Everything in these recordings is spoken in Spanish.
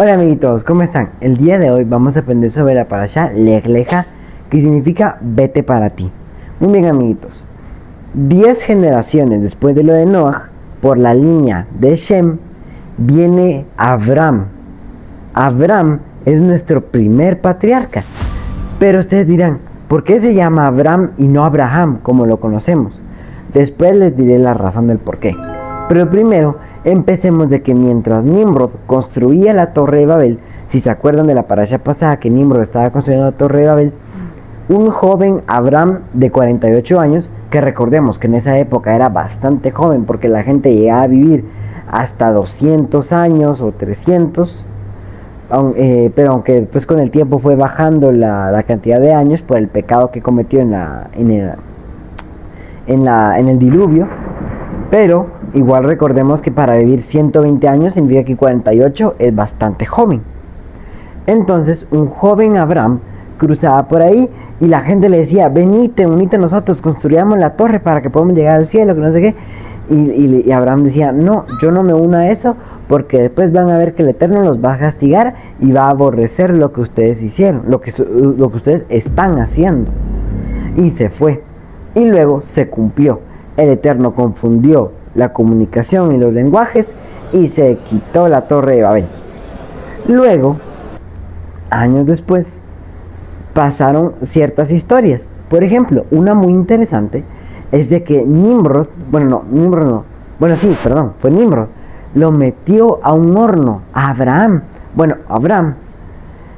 Hola amiguitos, ¿cómo están? El día de hoy vamos a aprender sobre la parasha Lech Lecha, que significa vete para ti. Muy bien amiguitos, 10 generaciones después de lo de Noah, por la línea de Shem, viene Abraham. Abraham es nuestro primer patriarca. Pero ustedes dirán, ¿por qué se llama Abraham y no Abraham como lo conocemos? Después les diré la razón del por qué. Pero primero, empecemos de que mientras Nimrod construía la Torre de Babel, si se acuerdan de la parasha pasada que Nimrod estaba construyendo la Torre de Babel, un joven Abraham de 48 años, que recordemos que en esa época era bastante joven porque la gente llegaba a vivir hasta 200 años o 300, pero aunque después con el tiempo fue bajando la cantidad de años por el pecado que cometió en el diluvio, pero igual recordemos que para vivir 120 años significa que 48 es bastante joven. Entonces un joven Abraham cruzaba por ahí y la gente le decía, venite, unite a nosotros, construyamos la torre para que podamos llegar al cielo, que no sé qué. Y Abraham decía, no, yo no me uno a eso, porque después van a ver que el Eterno los va a castigar y va a aborrecer lo que ustedes hicieron, lo que ustedes están haciendo. Y se fue. Y luego se cumplió. El Eterno confundió la comunicación y los lenguajes y se quitó la Torre de Babel. Luego, años después, pasaron ciertas historias. Por ejemplo, una muy interesante es de que Nimrod, fue Nimrod, lo metió a un horno, a Abraham. Abraham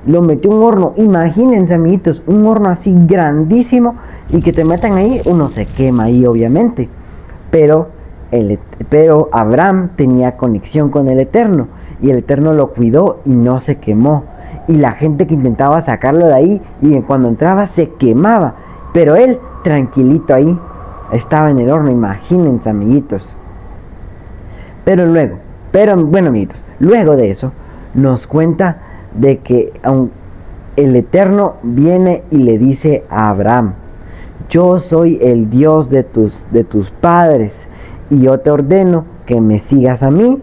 lo metió a un horno, imagínense amiguitos, un horno así grandísimo, y que te metan ahí, uno se quema ahí obviamente, pero Abraham tenía conexión con el Eterno, y el Eterno lo cuidó y no se quemó, y la gente que intentaba sacarlo de ahí, y cuando entraba se quemaba, pero él tranquilito ahí, estaba en el horno, imagínense amiguitos. Amiguitos, luego de eso, nos cuenta de que el Eterno viene y le dice a Abraham, yo soy el Dios de tus padres, y yo te ordeno que me sigas a mí,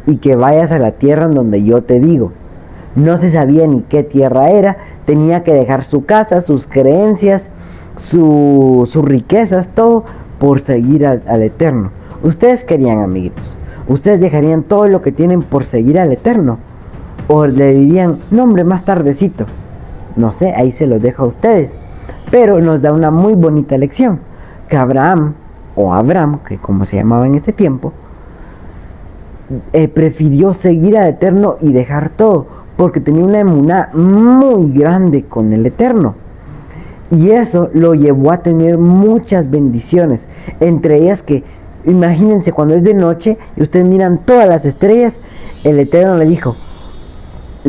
y que vayas a la tierra en donde yo te digo. No se sabía ni qué tierra era, tenía que dejar su casa, sus creencias, sus riquezas, todo, por seguir al Eterno. Ustedes querían, amiguitos, ¿ustedes dejarían todo lo que tienen por seguir al Eterno? ¿O le dirían, no hombre, más tardecito? No sé, ahí se los dejo a ustedes. Pero nos da una muy bonita lección, que Abraham, que como se llamaba en ese tiempo, prefirió seguir al Eterno y dejar todo, porque tenía una emuná muy grande con el Eterno. Y eso lo llevó a tener muchas bendiciones, entre ellas que, imagínense cuando es de noche y ustedes miran todas las estrellas, el Eterno le dijo,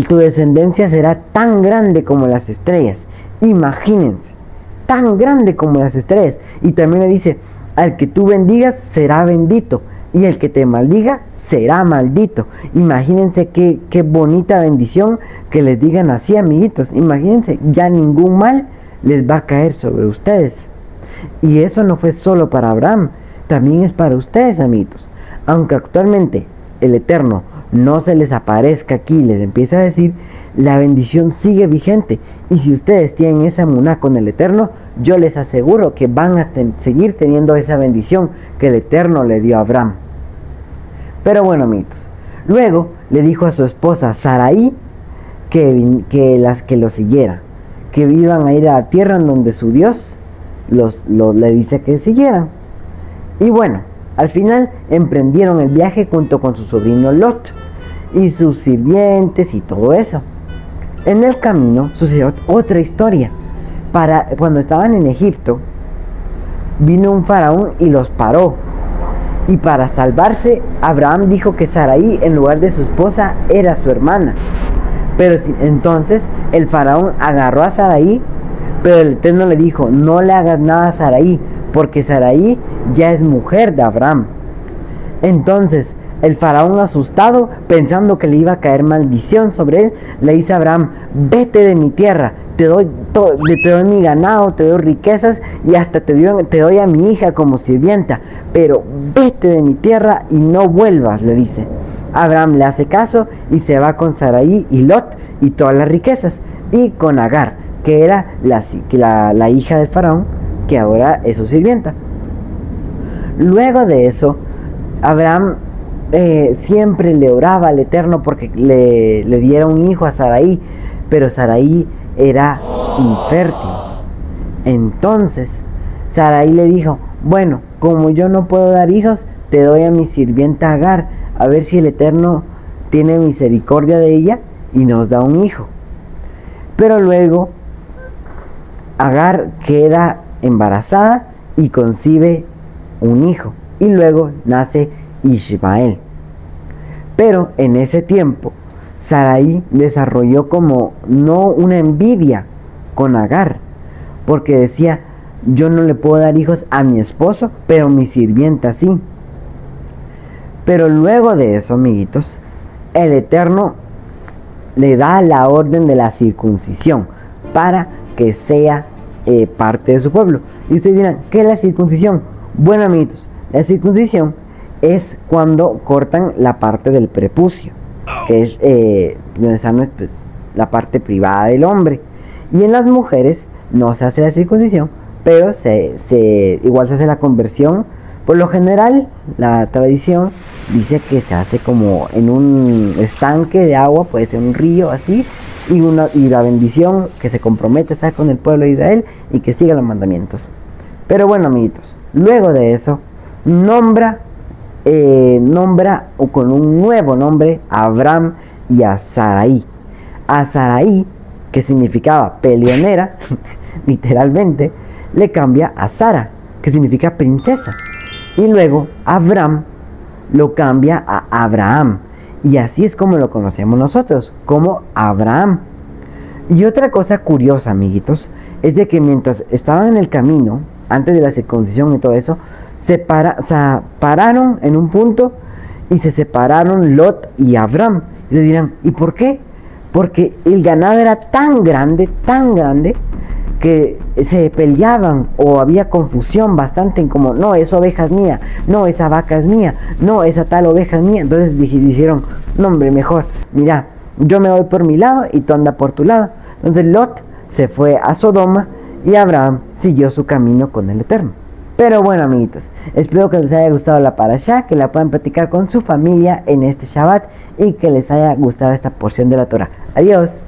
tu descendencia será tan grande como las estrellas. Imagínense, tan grande como las estrellas. Y también le dice, al que tú bendigas será bendito, y el que te maldiga será maldito. Imagínense qué bonita bendición que les digan así, amiguitos. Imagínense, ya ningún mal les va a caer sobre ustedes. Y eso no fue solo para Abraham, también es para ustedes, amiguitos. Aunque actualmente el Eterno no se les aparezca aquí y les empieza a decir, la bendición sigue vigente. Y si ustedes tienen esa emuná con el Eterno, yo les aseguro que van a seguir teniendo esa bendición que el Eterno le dio a Abraham. Pero bueno, amiguitos, luego le dijo a su esposa Sarai que lo siguiera, que iban a ir a la tierra en donde su Dios le dice que siguieran. Y bueno, al final emprendieron el viaje junto con su sobrino Lot y sus sirvientes y todo eso. En el camino sucedió otra historia. Cuando estaban en Egipto, vino un faraón y los paró. Y para salvarse, Abraham dijo que Sarai, en lugar de su esposa, era su hermana. Pero entonces el faraón agarró a Sarai, pero el Eterno le dijo, no le hagas nada a Sarai, porque Sarai ya es mujer de Abraham. Entonces el faraón, asustado, pensando que le iba a caer maldición sobre él, le dice a Abraham, vete de mi tierra, te doy mi ganado, te doy riquezas y hasta te doy a mi hija como sirvienta, pero vete de mi tierra y no vuelvas, le dice. Abraham le hace caso y se va con Sarai y Lot y todas las riquezas, y con Agar, que era la hija del faraón, que ahora es su sirvienta. Luego de eso, Abraham siempre le oraba al Eterno porque le diera un hijo a Sarai, pero Sarai era infértil. Entonces Sarai le dijo: bueno, como yo no puedo dar hijos, te doy a mi sirvienta Agar, a ver si el Eterno tiene misericordia de ella y nos da un hijo. Pero luego Agar queda embarazada y concibe un hijo, y luego nace Ismael. Pero en ese tiempo Sarai desarrolló como no una envidia con Agar, porque decía: yo no le puedo dar hijos a mi esposo, pero mi sirvienta sí. Pero luego de eso, amiguitos, el Eterno le da la orden de la circuncisión para que sea parte de su pueblo. Y ustedes dirán: ¿qué es la circuncisión? Bueno, amiguitos, la circuncisión es cuando cortan la parte del prepucio, que es donde está pues, la parte privada del hombre. Y en las mujeres no se hace la circuncisión, pero igual se hace la conversión. Por lo general, la tradición dice que se hace como en un estanque de agua, puede ser un río así, y la bendición que se compromete a estar con el pueblo de Israel y que siga los mandamientos. Pero bueno, amiguitos, luego de eso nombra con un nuevo nombre a Abraham y a Sarai. A Sarai, que significaba peleonera, literalmente, le cambia a Sara, que significa princesa. Y luego Abraham lo cambia a Abraham. Y así es como lo conocemos nosotros, como Abraham. Y otra cosa curiosa, amiguitos, es de que mientras estaban en el camino, antes de la circuncisión y todo eso, pararon en un punto y se separaron Lot y Abraham. Y se dirán: ¿y por qué? Porque el ganado era tan grande, que se peleaban o había confusión bastante en como: no, esa oveja es mía, no, esa vaca es mía, no, esa tal oveja es mía. Entonces dijeron: no, hombre, mejor, mira, yo me voy por mi lado y tú anda por tu lado. Entonces Lot se fue a Sodoma y Abraham siguió su camino con el Eterno. Pero bueno, amiguitos, espero que les haya gustado la parashá, que la puedan practicar con su familia en este Shabbat y que les haya gustado esta porción de la Torah. Adiós.